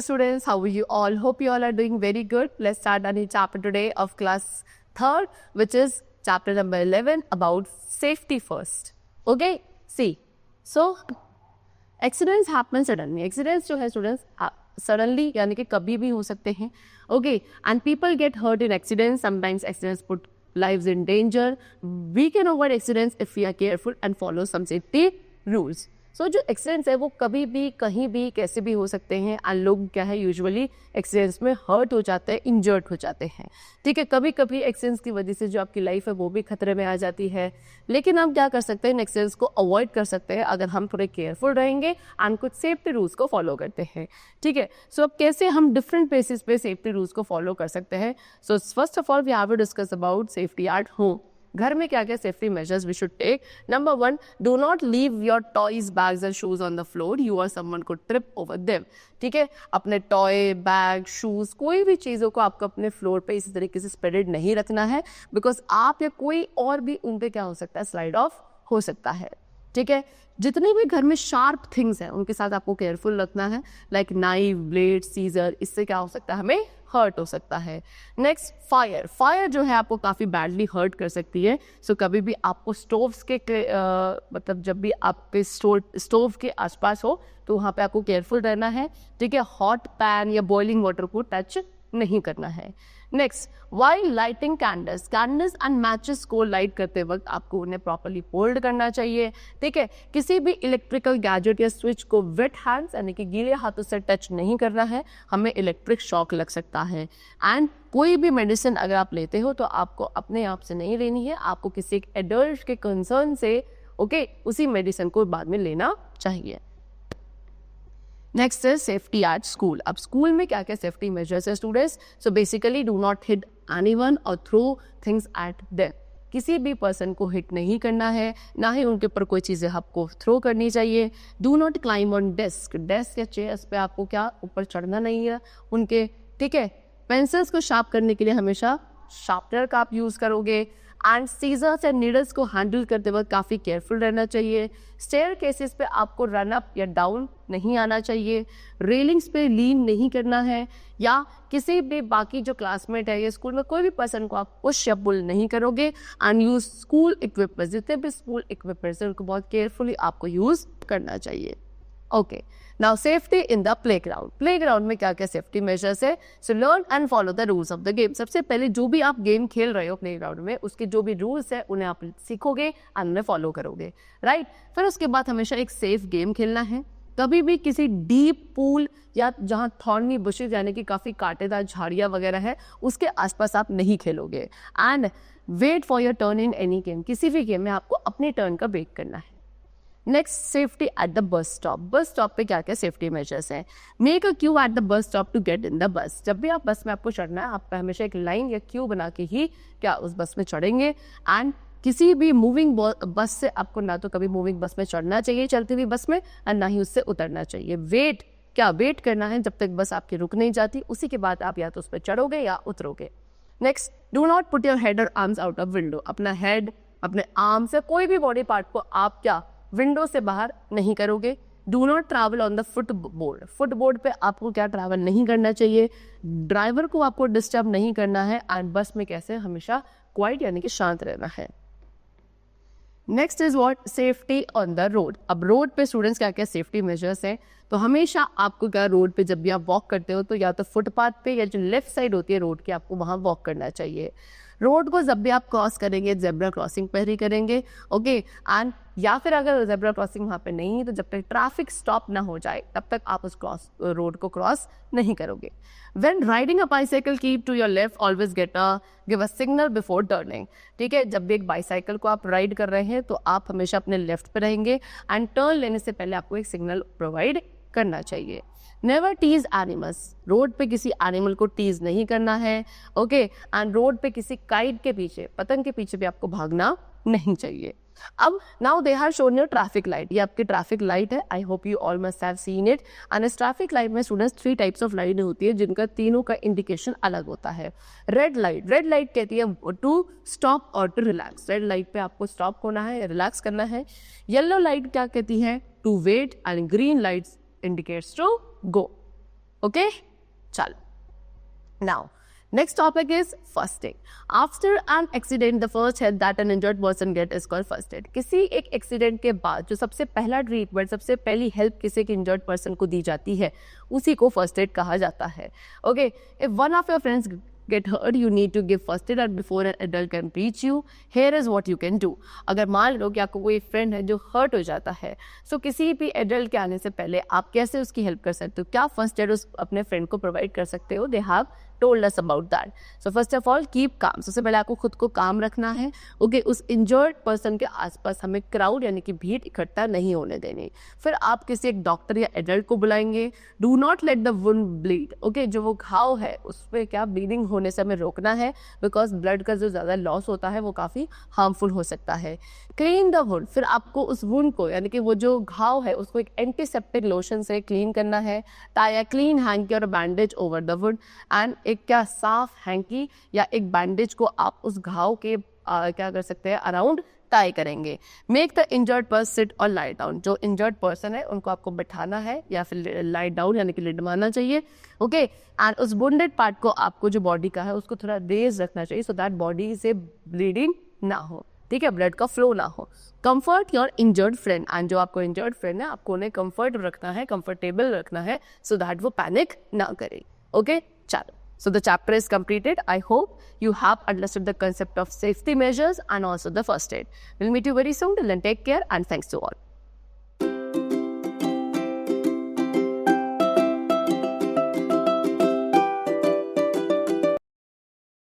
students, how are you all? Hope you all are doing very good. Let's start a new chapter today of class 3rd, which is chapter number 11 about safety first. Okay, see. So, accidents happen suddenly. Accidents जो है students suddenly यानी कि कभी भी हो सकते हैं. Okay, and people get hurt in accidents. Sometimes accidents put lives in danger. We can avoid accidents if we are careful and follow some safety rules. सो जो एक्सीडेंट्स है वो कभी भी कहीं भी कैसे भी हो सकते हैं एंड लोग क्या है यूजुअली एक्सीडेंट्स में हर्ट हो जाते हैं, इंजर्ड हो जाते हैं. ठीक है, कभी कभी एक्सीडेंट्स की वजह से जो आपकी लाइफ है वो भी खतरे में आ जाती है. लेकिन हम क्या कर सकते हैं, इन एक्सीडेंट्स को अवॉइड कर सकते हैं अगर हम थोड़े केयरफुल रहेंगे एंड कुछ सेफ्टी रूल्स को फॉलो करते हैं. ठीक है, सो अब कैसे हम डिफरेंट बेसिस पे सेफ्टी रूल्स को फॉलो कर सकते हैं. So first of all we have to discuss about safety at home. घर में क्या क्या safety measures we should take. Number 1, do not leave your toys, bags and shoes on the floor. You are someone को trip over them. ठीक है, अपने toy, bag, shoes, कोई भी चीज़ों को आपको अपने फ्लोर पे इसी तरीके से स्प्रेडेड नहीं रखना है, बिकॉज आप या कोई और भी उन पे क्या हो सकता है, स्लाइड ऑफ हो सकता है. ठीक है, जितने भी घर में शार्प थिंग्स हैं उनके साथ आपको केयरफुल रखना है, लाइक नाइफ, ब्लेड, सीजर. इससे क्या हो सकता है, हमें हर्ट हो सकता है. नेक्स्ट, फायर जो है आपको काफ़ी बैडली हर्ट कर सकती है. सो कभी भी आपको स्टोव्स के मतलब जब भी आपके स्टोव के आसपास हो तो वहाँ पे आपको केयरफुल रहना है. ठीक है, हॉट पैन या बॉइलिंग वाटर को टच नहीं करना है. Next, while lighting candles and matches को लाइट करते वक्त आपको उन्हें प्रॉपरली होल्ड करना चाहिए. ठीक है, किसी भी इलेक्ट्रिकल गैजेट या स्विच को वेट हैंड्स यानी कि गीले हाथों से टच नहीं करना है, हमें इलेक्ट्रिक शॉक लग सकता है. एंड कोई भी मेडिसिन अगर आप लेते हो तो आपको अपने आप से नहीं लेनी है, आपको किसी एक एडल्ट के कंसर्न से उसी मेडिसिन को बाद में लेना चाहिए. नेक्स्ट है सेफ्टी एट स्कूल. अब स्कूल में क्या क्या सेफ्टी मेजर्स है students. So basically do not hit anyone और थ्रो थिंग्स एट देम. किसी भी पर्सन को हिट नहीं करना है, ना ही उनके ऊपर कोई चीज़ें आपको थ्रो करनी चाहिए. Do not climb on desk या चेयर्स पे आपको क्या ऊपर चढ़ना नहीं है उनके. ठीक है, पेंसिल्स को शार्प करने के लिए हमेशा शार्पनर का आप यूज़ करोगे. एंड सीजर्स एंड नीडल्स को हैंडल करते वक्त काफ़ी केयरफुल रहना चाहिए. स्टेयर केसेस पे आपको रन अप या डाउन नहीं आना चाहिए. रेलिंग्स पे लीन नहीं करना है, या किसी भी बाकी जो क्लासमेट है या स्कूल में कोई भी पर्सन को आप पुश या पुल नहीं करोगे. एंड यूज स्कूल इक्विपमेंट्स, जितने भी स्कूल इक्विपमेंट्स हैं उनको बहुत केयरफुली आपको यूज़ करना चाहिए. Okay, now safety in the playground. Playground में क्या क्या सेफ्टी मेजर्स है. So learn and follow the rules of the game. सबसे पहले जो भी आप गेम खेल रहे हो प्लेग्राउंड में, उसके जो भी रूल्स है उन्हें आप सीखोगे एंड उन्हें फॉलो करोगे. राइट, फिर उसके बाद हमेशा एक सेफ गेम खेलना है. कभी भी किसी डीप पूल या जहाँ थॉर्नी बुशेज यानी कि काफ़ी कांटेदार झाड़ियाँ वगैरह है उसके आसपास आप नहीं खेलोगे. And wait for your turn in any game. किसी भी गेम में आपको अपने टर्न का वेट करना है. Next, safety at the bus stop. Bus stop पे क्या क्या सेफ्टी मेजर्स हैं. Make a queue at the bus stop to get in the bus. जब भी आप बस में आपको चढ़ना है, आप हमेशा एक लाइन या क्यू बना के ही क्या उस बस में चढ़ेंगे. एंड किसी भी मूविंग बस से आपको ना तो कभी मूविंग बस में चढ़ना चाहिए चलती हुई बस में, और ना ही उससे उतरना चाहिए. वेट करना है जब तक बस आपकी रुक नहीं जाती, उसी के बाद आप या तो उस पर चढ़ोगे या उतरोगे. Next, do not put your head और आर्म्स आउट ऑफ विंडो. अपना हेड, अपने आर्म्स या कोई भी बॉडी पार्ट को आप क्या विंडो से बाहर नहीं करोगे. Do not travel on the footboard. Footboard पे आपको क्या ट्रैवल नहीं करना चाहिए. ड्राइवर को आपको डिस्टर्ब नहीं करना है. एंड बस में कैसे हमेशा क्वाइट यानी कि शांत रहना है. Next is what, safety on the road. अब रोड पे स्टूडेंट्स क्या क्या सेफ्टी मेजर्स हैं. तो हमेशा आपको क्या रोड पे जब भी आप वॉक करते हो तो या तो फुटपाथ पे या जो लेफ्ट साइड होती है रोड की आपको वहाँ वॉक करना चाहिए. रोड को जब भी आप क्रॉस करेंगे जेब्रा क्रॉसिंग पर ही करेंगे. ओके, एंड या फिर अगर जेब्रा क्रॉसिंग वहाँ पे नहीं है तो जब तक ट्रैफिक स्टॉप ना हो जाए तब तक आप उस रोड को क्रॉस नहीं करोगे. When riding a bicycle keep to your left, always give a signal before turning. ठीक है, जब भी एक बाइसाइकिल को आप राइड कर रहे हैं तो आप हमेशा अपने लेफ्ट पे रहेंगे एंड टर्न लेने से पहले आपको एक सिग्नल प्रोवाइड करना चाहिए. Never tease animals. रोड पे किसी एनिमल को टीज नहीं करना है. ओके, एंड रोड पे किसी काइट के पीछे, पतंग के पीछे भी आपको भागना नहीं चाहिए. अब now they have shown your traffic light. ये आपकी ट्रैफिक लाइट है. I hope you all must have seen it. And इस ट्रैफिक लाइट में स्टूडेंट्स 3 टाइप्स ऑफ लाइट होती है जिनका तीनों का इंडिकेशन अलग होता है. रेड लाइट कहती है टू स्टॉप और टू रिलैक्स. रेड लाइट पे आपको स्टॉप होना है, रिलैक्स करना है. येलो लाइट क्या कहती है, to wait. And green light indicates to go. Okay चलो now next topic is first aid. After an accident, the first help that an injured person get is called first aid. किसी एक accident के बाद जो सबसे पहला treatment, सबसे पहली हेल्प किसी के इंजर्ड पर्सन को दी जाती है, उसी को फर्स्ट एड कहा जाता है. Okay, if one of your friends get hurt, you need to give first aid and before an adult can reach you. Here is what you can do. अगर मान लो कि आपको कोई फ्रेंड है जो हर्ट हो जाता है, सो किसी भी एडल्ट के आने से पहले आप कैसे उसकी हेल्प कर सकते हो, क्या फर्स्ट एड उस अपने फ्रेंड को प्रोवाइड कर सकते हो. They have told us about that. So first of all, keep calm. सबसे पहले आपको खुद को काम रखना है. ओके, उस इंजर्ड पर्सन के आसपास हमें क्राउड यानी कि भीड़ इकट्ठा नहीं होने देनी. फिर आप किसी एक डॉक्टर या एडल्ट को बुलाएंगे. Do not let the wound bleed. Okay, जो वो घाव है उस पर क्या ब्लीडिंग होने से हमें रोकना है, बिकॉज ब्लड का जो ज़्यादा लॉस होता है वो काफ़ी हार्मफुल हो सकता है. Clean the wound. फिर आपको उस वुंड को यानी कि वो जो घाव है उसको एक एंटीसेप्टिक लोशन से क्लीन करना है. टाई अ क्लीन हैंकी और bandage over the wound. And एक क्या साफ हैंकी या एक बैंडेज को आप उस घाव के क्या कर सकते हैं, अराउंड टाई करेंगे. Make the injured person sit और लाई डाउन. जो इंजर्ड पर्सन है उनको आपको बैठाना है या फिर लाई डाउन यानी कि लिटमाना चाहिए. ओके, एंड उस वुंडेड पार्ट को आपको जो बॉडी का है उसको थोड़ा रेज रखना चाहिए सो दैट बॉडी से ब्लीडिंग ना हो. ठीक है, ब्लड का फ्लो ना हो. Comfort your injured friend. And जो आपको इंजर्ड फ्रेंड है आपको उन्हें कंफर्ट रखना है, कंफर्टेबल रखना है सो दैट वो पैनिक ना करे. ओके, चलो. So the chapter is completed. I hope you have understood the concept of safety measures and also the first aid. We'll meet you very soon. Till then, take care and thanks to all.